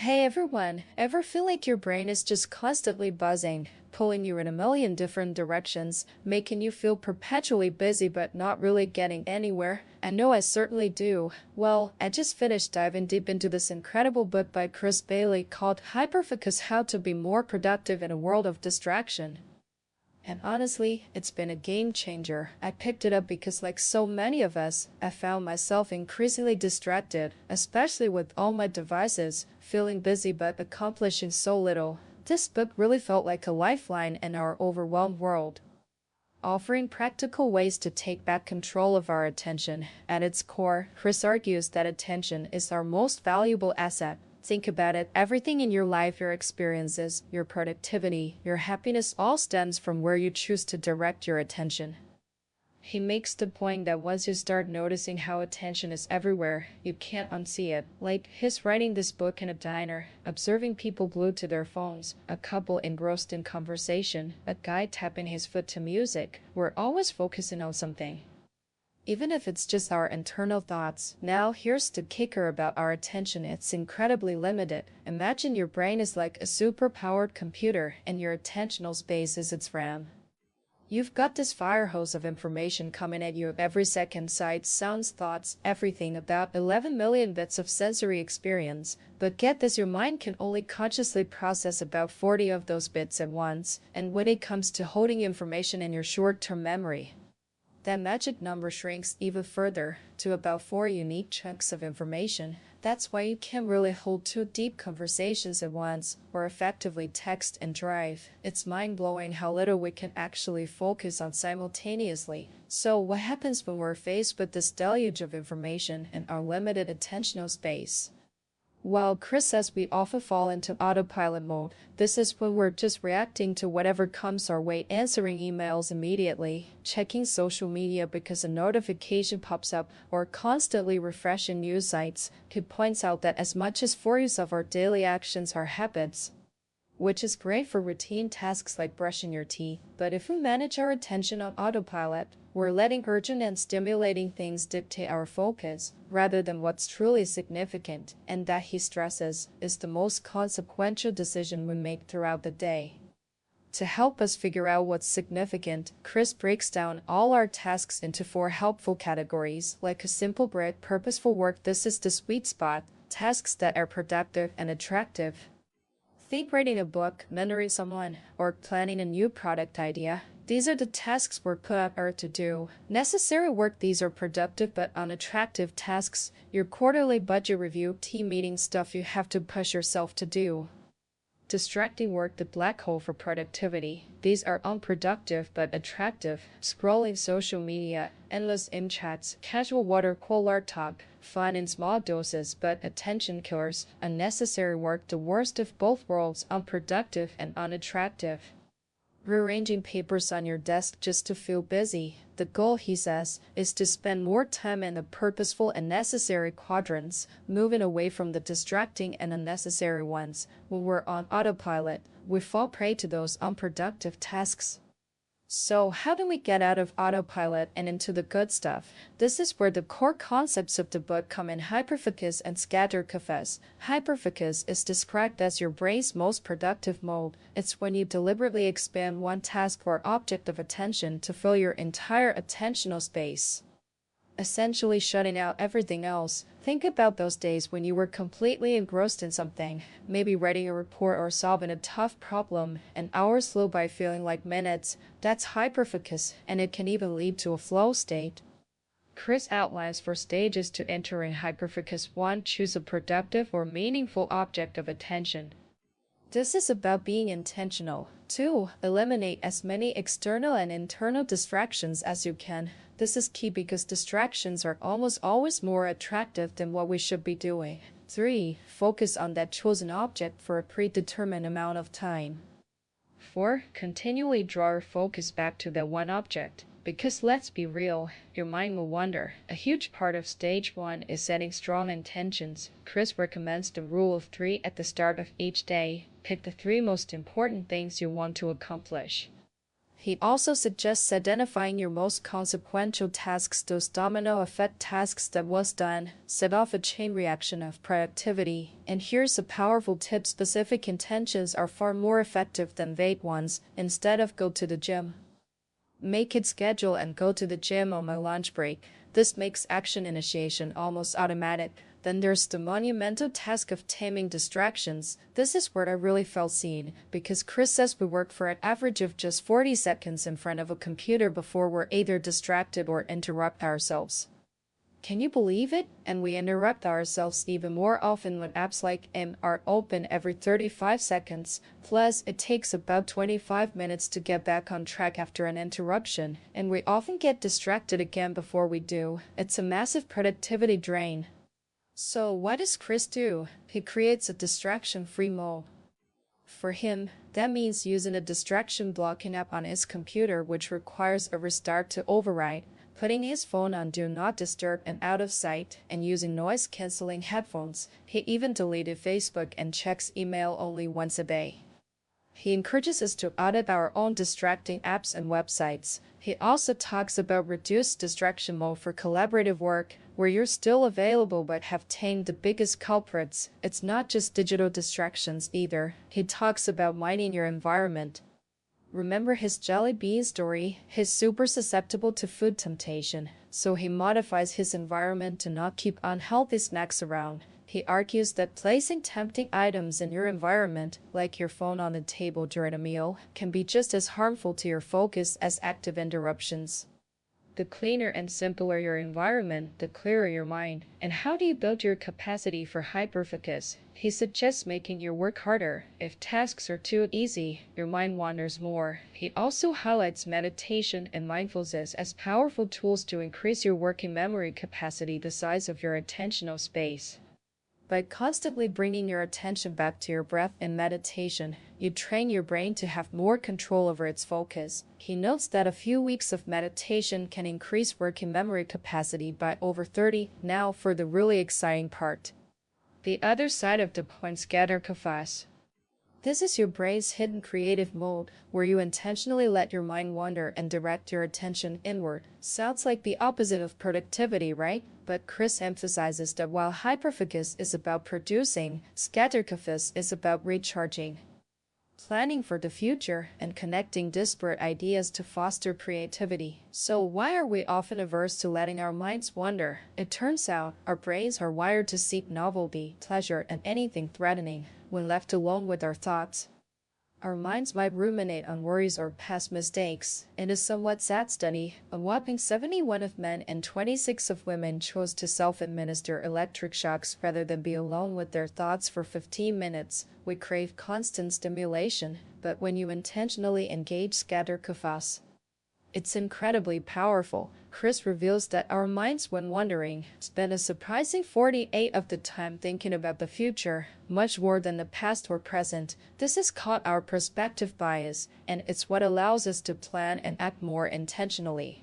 Hey everyone, ever feel like your brain is just constantly buzzing, pulling you in a million different directions, making you feel perpetually busy but not really getting anywhere? I know I certainly do. Well, I just finished diving deep into this incredible book by Chris Bailey called Hyperfocus: How to Be More Productive in a World of Distraction. And honestly, it's been a game changer. I picked it up because, like so many of us, I found myself increasingly distracted, especially with all my devices, feeling busy but accomplishing so little. This book really felt like a lifeline in our overwhelmed world, offering practical ways to take back control of our attention. At its core, Chris argues that attention is our most valuable asset. Think about it, everything in your life, your experiences, your productivity, your happiness all stems from where you choose to direct your attention. He makes the point that once you start noticing how attention is everywhere, you can't unsee it. Like his writing this book in a diner, observing people glued to their phones, a couple engrossed in conversation, a guy tapping his foot to music. We're always focusing on something, even if it's just our internal thoughts. Now, here's the kicker about our attention: it's incredibly limited. Imagine your brain is like a super-powered computer, and your attentional space is its RAM. You've got this fire hose of information coming at you every second: sights, sounds, thoughts, everything, about 11 million bits of sensory experience. But get this, your mind can only consciously process about 40 of those bits at once. And when it comes to holding information in your short-term memory, that magic number shrinks even further, to about 4 unique chunks of information. That's why you can't really hold two deep conversations at once, or effectively text and drive. It's mind-blowing how little we can actually focus on simultaneously. So what happens when we're faced with this deluge of information and our limited attentional space? Well, Chris says we often fall into autopilot mode. This is when we're just reacting to whatever comes our way, answering emails immediately, checking social media because a notification pops up, or constantly refreshing news sites. He points out that as much as 40% of our daily actions are habits, which is great for routine tasks like brushing your teeth. But if we manage our attention on autopilot, we're letting urgent and stimulating things dictate our focus, rather than what's truly significant, and that, he stresses, is the most consequential decision we make throughout the day. To help us figure out what's significant, Chris breaks down all our tasks into 4 helpful categories: like a simple break, purposeful work. This is the sweet spot. Tasks that are productive and attractive. Think reading a book, mentoring someone, or planning a new product idea. These are the tasks we're put on earth to do. Necessary work: these are productive but unattractive tasks. Your quarterly budget review, team meeting, stuff you have to push yourself to do. Distracting work: the black hole for productivity. These are unproductive but attractive. Scrolling social media, endless in chats, casual water cooler talk, fun in small doses but attention killers. Unnecessary work: the worst of both worlds, unproductive and unattractive. Rearranging papers on your desk just to feel busy. The goal, he says, is to spend more time in the purposeful and necessary quadrants, moving away from the distracting and unnecessary ones. When we're on autopilot, we fall prey to those unproductive tasks. So how do we get out of autopilot and into the good stuff? This is where the core concepts of the book come in: hyperfocus and scatterfocus. Hyperfocus is described as your brain's most productive mode. It's when you deliberately expand one task or object of attention to fill your entire attentional space, essentially shutting out everything else. Think about those days when you were completely engrossed in something, maybe writing a report or solving a tough problem, and hours flew by feeling like minutes. That's hyperfocus, and it can even lead to a flow state. Chris outlines 4 stages to entering hyperfocus. 1. Choose a productive or meaningful object of attention. This is about being intentional. 2. Eliminate as many external and internal distractions as you can. This is key because distractions are almost always more attractive than what we should be doing. 3. Focus on that chosen object for a predetermined amount of time. 4. Continually draw your focus back to that one object. Because let's be real, your mind will wander. A huge part of stage 1 is setting strong intentions. Chris recommends the rule of 3 at the start of each day. Pick the 3 most important things you want to accomplish. He also suggests identifying your most consequential tasks, those domino effect tasks that was done, set off a chain reaction of productivity. And here's a powerful tip: specific intentions are far more effective than vague ones. Instead of go to the gym, make it schedule and go to the gym on my lunch break. This makes action initiation almost automatic. Then there's the monumental task of taming distractions. This is where I really felt seen, because Chris says we work for an average of just 40 seconds in front of a computer before we're either distracted or interrupt ourselves. Can you believe it? And we interrupt ourselves even more often when apps like M are open every 35 seconds. Plus, it takes about 25 minutes to get back on track after an interruption, and we often get distracted again before we do. It's a massive productivity drain. So what does Chris do? He creates a distraction-free mode. For him, that means using a distraction blocking app on his computer, which requires a restart to override, putting his phone on Do Not Disturb and out of sight, and using noise-canceling headphones. He even deleted Facebook and checks email only once a day. He encourages us to audit our own distracting apps and websites. He also talks about reduced distraction mode for collaborative work, where you're still available but have tamed the biggest culprits. It's not just digital distractions either. He talks about minding your environment. Remember his jelly bean story? He's super susceptible to food temptation, so he modifies his environment to not keep unhealthy snacks around. He argues that placing tempting items in your environment, like your phone on the table during a meal, can be just as harmful to your focus as active interruptions. The cleaner and simpler your environment, the clearer your mind. And how do you build your capacity for hyperfocus? He suggests making your work harder. If tasks are too easy, your mind wanders more. He also highlights meditation and mindfulness as powerful tools to increase your working memory capacity, the size of your attentional space. By constantly bringing your attention back to your breath in meditation, you train your brain to have more control over its focus. He notes that a few weeks of meditation can increase working memory capacity by over 30. Now for the really exciting part. The other side of the coin, Hyperfocus. This is your brain's hidden creative mode, where you intentionally let your mind wander and direct your attention inward. Sounds like the opposite of productivity, right? But Chris emphasizes that while hyperfocus is about producing, scatterfocus is about recharging, planning for the future, and connecting disparate ideas to foster creativity. So why are we often averse to letting our minds wander? It turns out our brains are wired to seek novelty, pleasure, and anything threatening. When left alone with our thoughts, our minds might ruminate on worries or past mistakes. In a somewhat sad study, a whopping 71 of men and 26 of women chose to self-administer electric shocks rather than be alone with their thoughts for 15 minutes. We crave constant stimulation, but when you intentionally engage Hyperfocus, it's incredibly powerful. Chris reveals that our minds, when wandering, spend a surprising 48% of the time thinking about the future, much more than the past or present. This is called our perspective bias, and it's what allows us to plan and act more intentionally.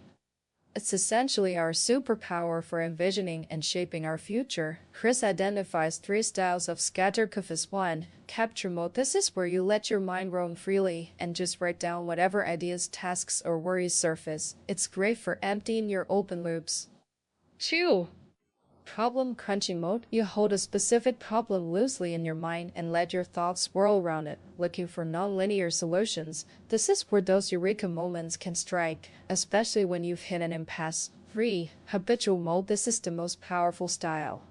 It's essentially our superpower for envisioning and shaping our future. Chris identifies 3 styles of Hyperfocus. 1. Capture mode. This is where you let your mind roam freely and just write down whatever ideas, tasks, or worries surface. It's great for emptying your open loops. 2. Problem crunching mode. You hold a specific problem loosely in your mind and let your thoughts swirl around it, looking for non-linear solutions. This is where those eureka moments can strike, especially when you've hit an impasse. 3. Habitual mode. This is the most powerful style.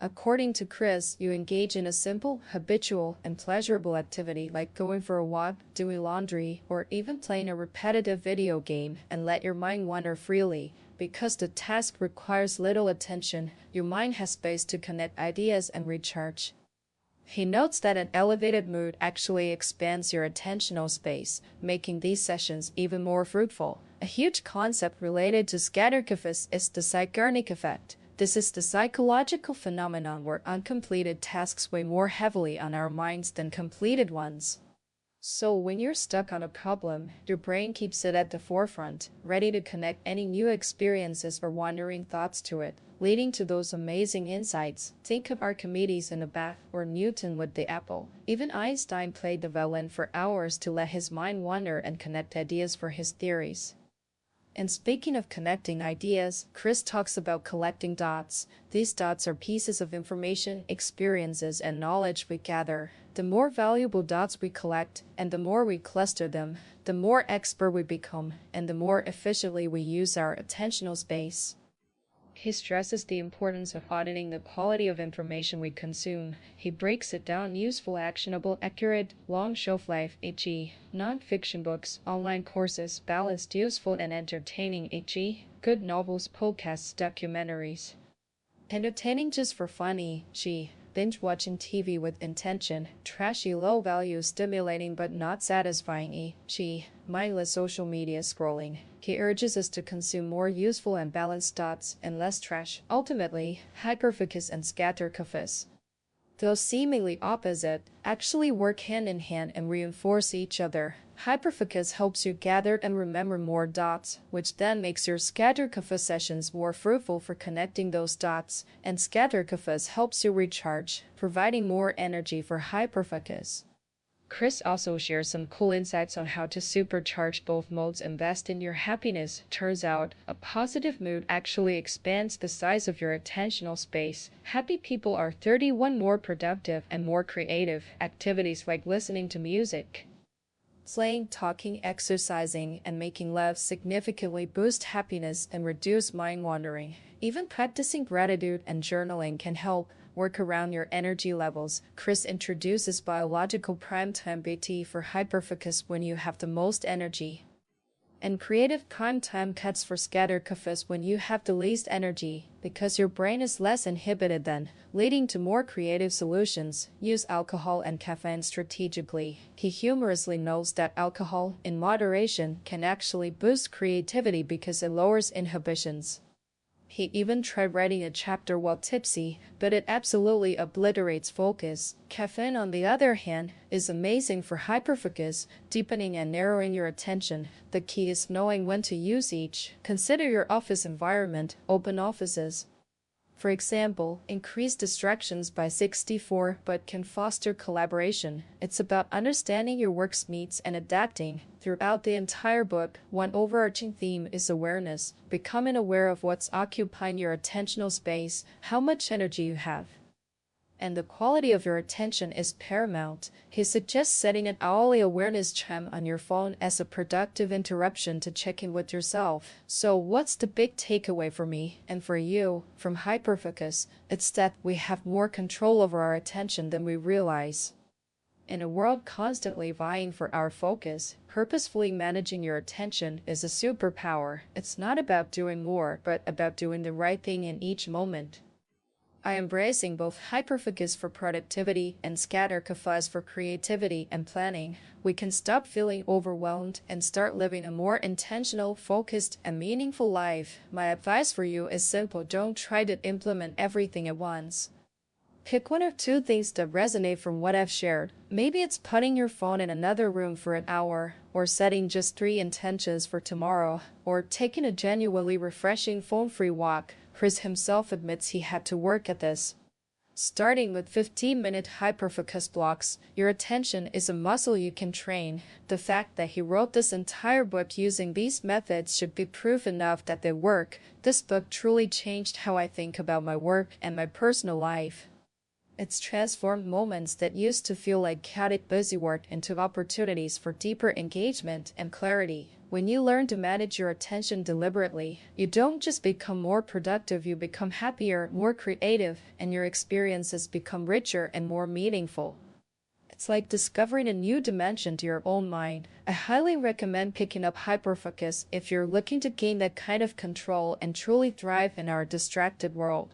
According to Chris, you engage in a simple, habitual, and pleasurable activity like going for a walk, doing laundry, or even playing a repetitive video game, and let your mind wander freely. Because the task requires little attention, your mind has space to connect ideas and recharge. He notes that an elevated mood actually expands your attentional space, making these sessions even more fruitful. A huge concept related to Hyperfocus is the Zeigarnik effect. This is the psychological phenomenon where uncompleted tasks weigh more heavily on our minds than completed ones. So when you're stuck on a problem, your brain keeps it at the forefront, ready to connect any new experiences or wandering thoughts to it, leading to those amazing insights. Think of Archimedes in a bath or Newton with the apple. Even Einstein played the violin for hours to let his mind wander and connect ideas for his theories. And speaking of connecting ideas, Chris talks about collecting dots. These dots are pieces of information, experiences, and knowledge we gather. The more valuable dots we collect, and the more we cluster them, the more expert we become, and the more efficiently we use our attentional space. He stresses the importance of auditing the quality of information we consume. He breaks it down: useful, actionable, accurate, long shelf life, e.g., non-fiction books, online courses, balanced, useful, and entertaining, e.g., good novels, podcasts, documentaries. Entertaining just for fun, e.g., binge-watching TV with intention; trashy, low-value, stimulating but not satisfying, e.g., mindless social media scrolling. He urges us to consume more useful and balanced dots and less trash. Ultimately, hyperfocus and scatterfocus, though seemingly opposite, actually work hand in hand and reinforce each other. Hyperfocus helps you gather and remember more dots, which then makes your scatterfocus sessions more fruitful for connecting those dots, and scatterfocus helps you recharge, providing more energy for hyperfocus. Chris also shares some cool insights on how to supercharge both modes. Invest in your happiness. Turns out, a positive mood actually expands the size of your attentional space. Happy people are 31% more productive and more creative. Activities like listening to music, playing, talking, exercising, and making love significantly boost happiness and reduce mind wandering. Even practicing gratitude and journaling can help. Work around your energy levels. Chris introduces biological primetime BT for hyperfocus when you have the most energy, and creative time cuts for scatterfocus when you have the least energy, because your brain is less inhibited then, leading to more creative solutions. Use alcohol and caffeine strategically. He humorously notes that alcohol, in moderation, can actually boost creativity because it lowers inhibitions. He even tried writing a chapter while tipsy, but it absolutely obliterates focus. Caffeine, on the other hand, is amazing for hyperfocus, deepening and narrowing your attention. The key is knowing when to use each. Consider your office environment. Open offices, for example, increase distractions by 64 but can foster collaboration. It's about understanding your work's needs and adapting. Throughout the entire book, one overarching theme is awareness, becoming aware of what's occupying your attentional space, how much energy you have, and the quality of your attention is paramount. He suggests setting an hourly awareness chime on your phone as a productive interruption to check in with yourself. So what's the big takeaway for me and for you from hyperfocus? It's that we have more control over our attention than we realize. In a world constantly vying for our focus, purposefully managing your attention is a superpower. It's not about doing more, but about doing the right thing in each moment. I am embracing both hyperfocus for productivity and scatterfocus for creativity and planning. We can stop feeling overwhelmed and start living a more intentional, focused, and meaningful life. My advice for you is simple: don't try to implement everything at once. Pick one or two things that resonate from what I've shared. Maybe it's putting your phone in another room for an hour, or setting just 3 intentions for tomorrow, or taking a genuinely refreshing phone-free walk. Chris himself admits he had to work at this. Starting with 15-minute hyperfocus blocks, your attention is a muscle you can train. The fact that he wrote this entire book using these methods should be proof enough that they work. This book truly changed how I think about my work and my personal life. It's transformed moments that used to feel like chaotic busywork into opportunities for deeper engagement and clarity. When you learn to manage your attention deliberately, you don't just become more productive, you become happier, more creative, and your experiences become richer and more meaningful. It's like discovering a new dimension to your own mind. I highly recommend picking up hyperfocus if you're looking to gain that kind of control and truly thrive in our distracted world.